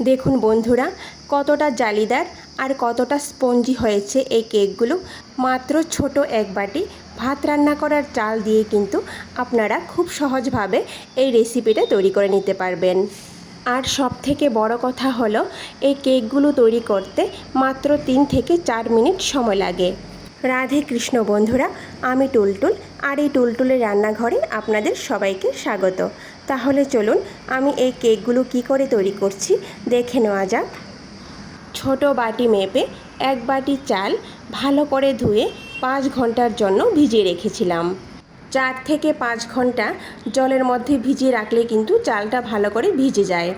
দেখুন বন্ধুরা, কতটা জালিদার আর কতটা স্পঞ্জি হয়েছে এই কেকগুলো। মাত্র ছোট এক বাটি ভাত রান্না করার চাল দিয়ে কিন্তু আপনারা খুব সহজভাবে এই রেসিপিটা তৈরি করে নিতে পারবেন। আর সবথেকে বড় কথা হলো, এই কেকগুলো তৈরি করতে মাত্র 3 থেকে 4 মিনিট সময় লাগে। রাধে কৃষ্ণ বন্ধুরা, আমি টুলটুল, আর এই টুলটুলের রান্নাঘরে আপনাদের সবাইকে স্বাগত। তাহলে চলুন আমি এই কেকগুলো কি করে তৈরি করছি দেখে নেওয়া যাক। ছোট বাটি মেপে 1 বাটি চাল ভালো করে ধুয়ে 5 ঘন্টার জন্য ভিজিয়ে রেখেছিলাম। 4 থেকে 5 ঘন্টা জলের মধ্যে ভিজিয়ে রাখলে কিন্তু চালটা ভালো করে ভিজে যায়।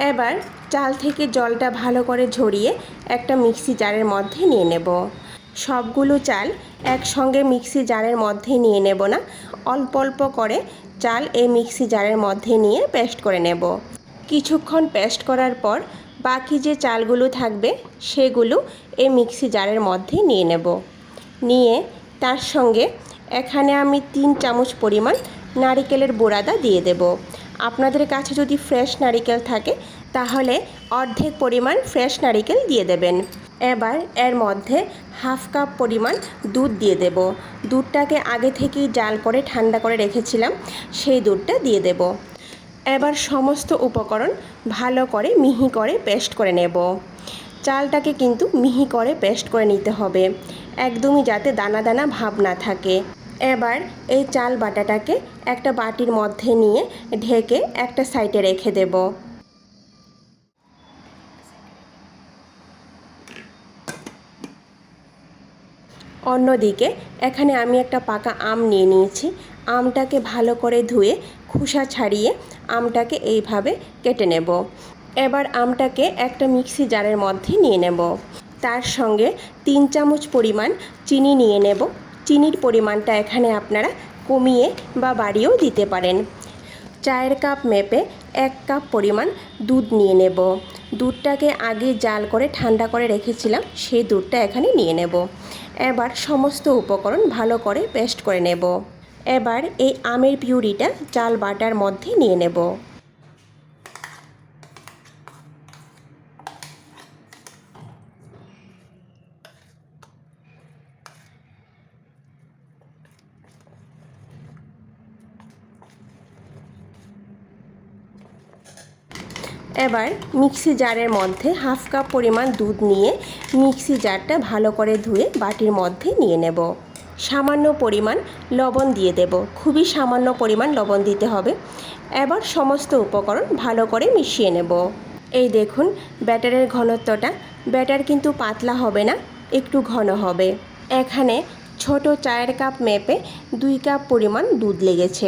এবার চাল থেকে জলটা ভালো করে ঝরিয়ে একটা মিক্সি জারের মধ্যে নিয়ে নেব। সবগুলো চাল একসঙ্গে মিক্সি জারের মধ্যে নিয়ে নেব না, অল্প অল্প করে চাল এই মিক্সি জারের মধ্যে নিয়ে পেস্ট করে নেব। কিছুক্ষণ পেস্ট করার পর বাকি যে চালগুলো থাকবে সেগুলো এই মিক্সি জারের মধ্যে নিয়ে নেব। নিয়ে তার সঙ্গে এখানে আমি 3 চামচ পরিমাণ নারিকেলের বুড়াদা দিয়ে দেব। আপনাদের কাছে যদি ফ্রেশ নারিকেল থাকে তাহলে অর্ধেক পরিমাণ ফ্রেশ নারিকেল দিয়ে দেবেন। এবার এর মধ্যে হাফ কাপ পরিমাণ দুধ দিয়ে দেব। দুধটাকে আগে থেকেই জাল করে ঠান্ডা করে রেখেছিলাম, সেই দুধটা দিয়ে দেব। এবার সমস্ত উপকরণ ভালো করে মিহি করে পেস্ট করে নেব। চালটাকে কিন্তু মিহি করে পেস্ট করে নিতে হবে, একদমই যাতে দানা দানা ভাব না থাকে। এবার এই চাল বাটাটাকে একটা বাটির মধ্যে নিয়ে ঢেকে একটা সাইডে রেখে দেব। অন্যদিকে এখানে আমি একটা পাকা আম নিয়ে নিয়েছি। আমটাকে ভালো করে ধুয়ে খোসা ছাড়িয়ে আমটাকে এইভাবে কেটে নেব। এবার আমটাকে একটা মিক্সি জারের মধ্যে নিয়ে নেব। তার সঙ্গে 3 চামচ পরিমাণ চিনি নিয়ে নেব। চিনির পরিমাণটা এখানে আপনারা কমিয়ে বা বাড়িয়েও দিতে পারেন। চায়ের কাপ মেপে 1 কাপ পরিমাণ দুধ নিয়ে নেব। দুধটাকে আগে জাল করে ঠান্ডা করে রেখেছিলাম, সেই দুধটা এখানে নিয়ে নেব। এবার সমস্ত উপকরণ ভালো করে পেস্ট করে নেব। এবার এই আমের পিউরিটা চাল বাটার মধ্যে নিয়ে নেব। এবার মিক্সি জারের মধ্যে হাফ কাপ পরিমাণ দুধ নিয়ে মিক্সি জারটা ভালো করে ধুয়ে বাটির মধ্যে নিয়ে নেব। সামান্য পরিমাণ লবণ দিয়ে দেব, খুবই সামান্য পরিমাণ লবণ দিতে হবে। এবার সমস্ত উপকরণ ভালো করে মিশিয়ে নেব। এই দেখুন ব্যাটারের ঘনত্বটা, ব্যাটার কিন্তু পাতলা হবে না, একটু ঘন হবে। এখানে ছোট চায়ের কাপ মেপে 2 কাপ পরিমাণ দুধ লেগেছে।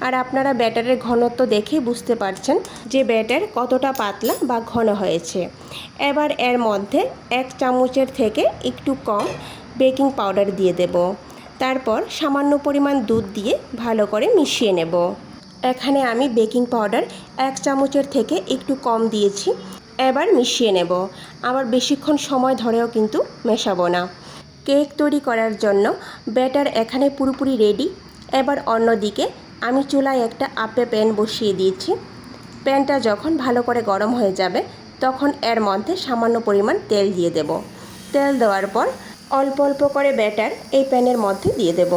আর আপনারা ব্যাটারের ঘনত্ব দেখে বুঝতে পারছেন যে ব্যাটার কতটা পাতলা বা ঘন হয়েছে। এবার এর মধ্যে 1 চামচের থেকে একটু কম বেকিং পাউডার দিয়ে দেব। তারপর সামান্য পরিমাণ দুধ দিয়ে ভালো করে মিশিয়ে নেব। এখানে আমি বেকিং পাউডার 1 চামচের থেকে একটু কম দিয়েছি। এবার মিশিয়ে নেব, আবার বেশিক্ষণ সময় ধরেও কিন্তু মেশাবো না। কেক তৈরি করার জন্য ব্যাটার এখানে পুরোপুরি রেডি। এবার অন্যদিকে আমি চুলায় একটা আপে প্যান বসিয়ে দিয়েছি। প্যানটা যখন ভালো করে গরম হয়ে যাবে তখন এর মধ্যে সামান্য পরিমাণ তেল দিয়ে দেব। তেল দেওয়ার পর অল্প অল্প করে ব্যাটার এই প্যানের মধ্যে দিয়ে দেব।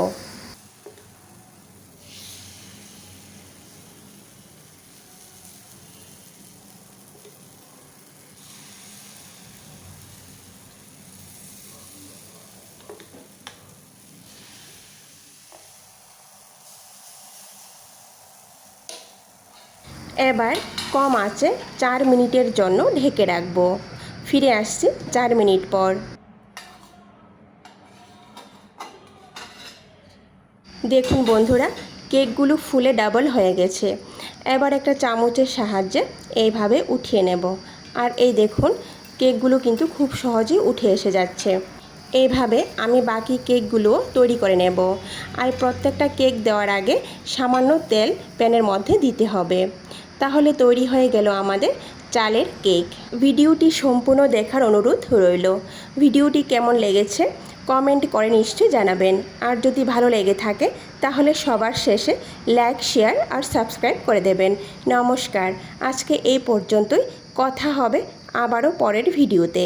এবার কম আঁচে 4 মিনিটের জন্য ঢেকে রাখবো। ফিরে আসছি 4 মিনিট পর। দেখুন বন্ধুরা, কেকগুলো ফুলে ডাবল হয়ে গেছে। এবার একটা চামচের সাহায্যে এইভাবে উঠিয়ে নেব। আর এই দেখুন কেকগুলো কিন্তু খুব সহজেই উঠে এসে যাচ্ছে। এইভাবে আমি বাকি কেকগুলোও তৈরি করে নেব। আর প্রত্যেকটা কেক দেওয়ার আগে সামান্য তেল প্যানের মধ্যে দিতে হবে। তাহলে তৈরি হয়ে গেল আমাদের চালের কেক। ভিডিওটি সম্পূর্ণ দেখার অনুরোধ রইল। ভিডিওটি কেমন লেগেছে কমেন্ট করে নিশ্চয়ই জানাবেন। আর যদি ভালো লেগে থাকে তাহলে সবার শেষে লাইক, শেয়ার আর সাবস্ক্রাইব করে দেবেন। নমস্কার, আজকে এই পর্যন্তই। কথা হবে আবারও পরের ভিডিওতে।